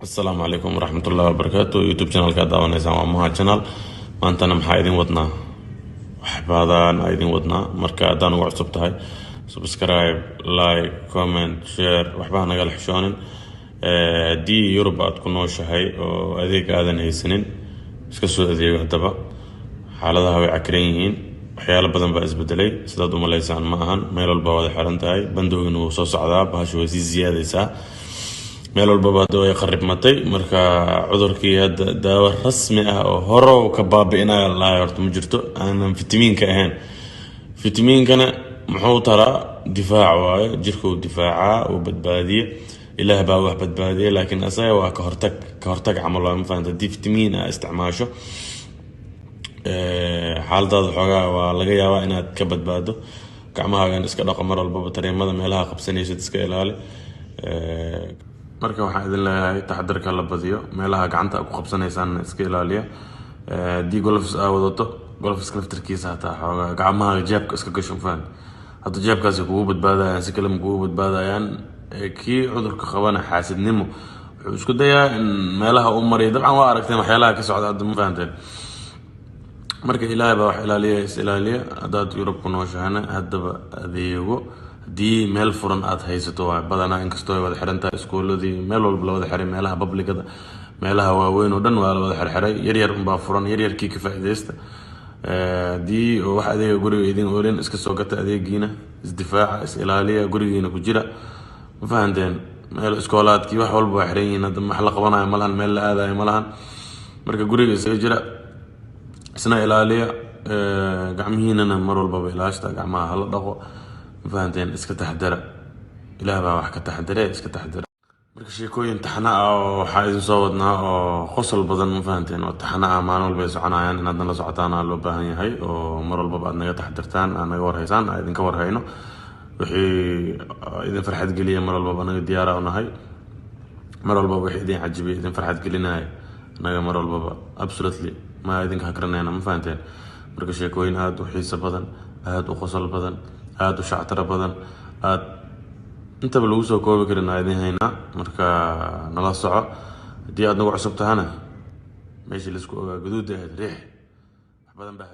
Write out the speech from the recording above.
السلام عليكم ورحمة الله وبركاته. يوتيوب channel ka daawanaysan waa Maha channel. maantana maxaa idin wadnaa waxbaadaan idin wadnaa marka hadaan ugu cusub tahay subscribe like comment share waxbaa naga xishoonin haddii Yurub aad ku nooshahay oo adeeg aadan haysanin iska soo adeego hadaba xaaladaha way cakran yihiin waxyaalo badan baa isbedelay sidaad u malaysaan ma ahan meel walba wada xiran tahay bandowgana wuu soo socdaa bahashu way sii ziyaadaysaa meel walba baad way qaribmatay marka cudurkii hadda daawo rasmi ah oo horo ka baabi'inaya la horta ma jirto aan fitamiinka ahayn fitamiinkana muxuu taraa difaac waaye jirku difaaca oo badbaadiye ilaah baa wax badbaadiye laakiin asaga waa ka hortag camal ma fahanto haddii fitamiin aad isticmaasho xaaladaada xoogaa waa laga yaabaa inaad ka badbaado gacmahaagan iska dhaqo mar walbaba tareemada meelaha qabsanaysid iska ilaali marka waxaan idin leeyahay taxadarka la badiyo meelaha gacanta ku qabsanaysaan iska ilaaliya di gloves aa wadato gloves laftirkiisa hataa xoogaa gacmaha jeebka iska gasho faan hadda jeebkaasi kugu badbaadayaan si kale kugu badbaadayaan kii cudurka qabana xaasidnimo wuxuu isku dayaa in meelaha uu mariyo dabcan waa aragteen waxyaalaha ka socda hadda ma fahanteen marka ilaahay baa wax ilaaliya hadaad Yurub ku nooshahana haddaba adeego haddii meel furan aad haysato waa badanaa inkastoo ay wada xiran tahay iskooladii meel walba la wada xiray meelaha publicada meelaha waaweyn oo dhan waa la wada xirxiray yaryar unbaa furan yaryarkii ka faa'iideysta haddii wax adeega guriga idin oolin iska soo gata adeegiina isdifaaca is ilaaliya gurigiina ku jira ma fahanteen meel iskoolaadkii wax walba waa xiran yihiin hadda wax la qabanayo malahan meel la aadayo malahan marka guriga isaga jira isna ilaaliya gacmihiinana mar walbaba ilaashta gacmaha hala dhaqo فهمتين اسك تحدر إله بقى وحكة تحدره اسك تحدر مرك شيكوين تحنا أو حايز صوتنا أو خصل بدن فهمتين وتحنا معنا البيز عنا يعني ندنا صعتنا لو بهني هاي ومر الباب عندنا تحدرتان أنا جوار هيسان إذن كور هينو وحي إذن فرحت قليا مر الباب أنا ديارة أنا هاي مر الباب وحي إذن عجبي إذن فرحت قلينا هاي أنا مر الباب absolutely ما إذن كهكرنا أنا ما فهمتين مرك شيكوين هاد وحيس بدن هاد وخصل بدن aad u shactara badan aad inta lagu soo koobi karin aadin hayna marka nala soco hadii aad nagu cusub tahana meeshii la isku ogaa guduuda riix wax badan baa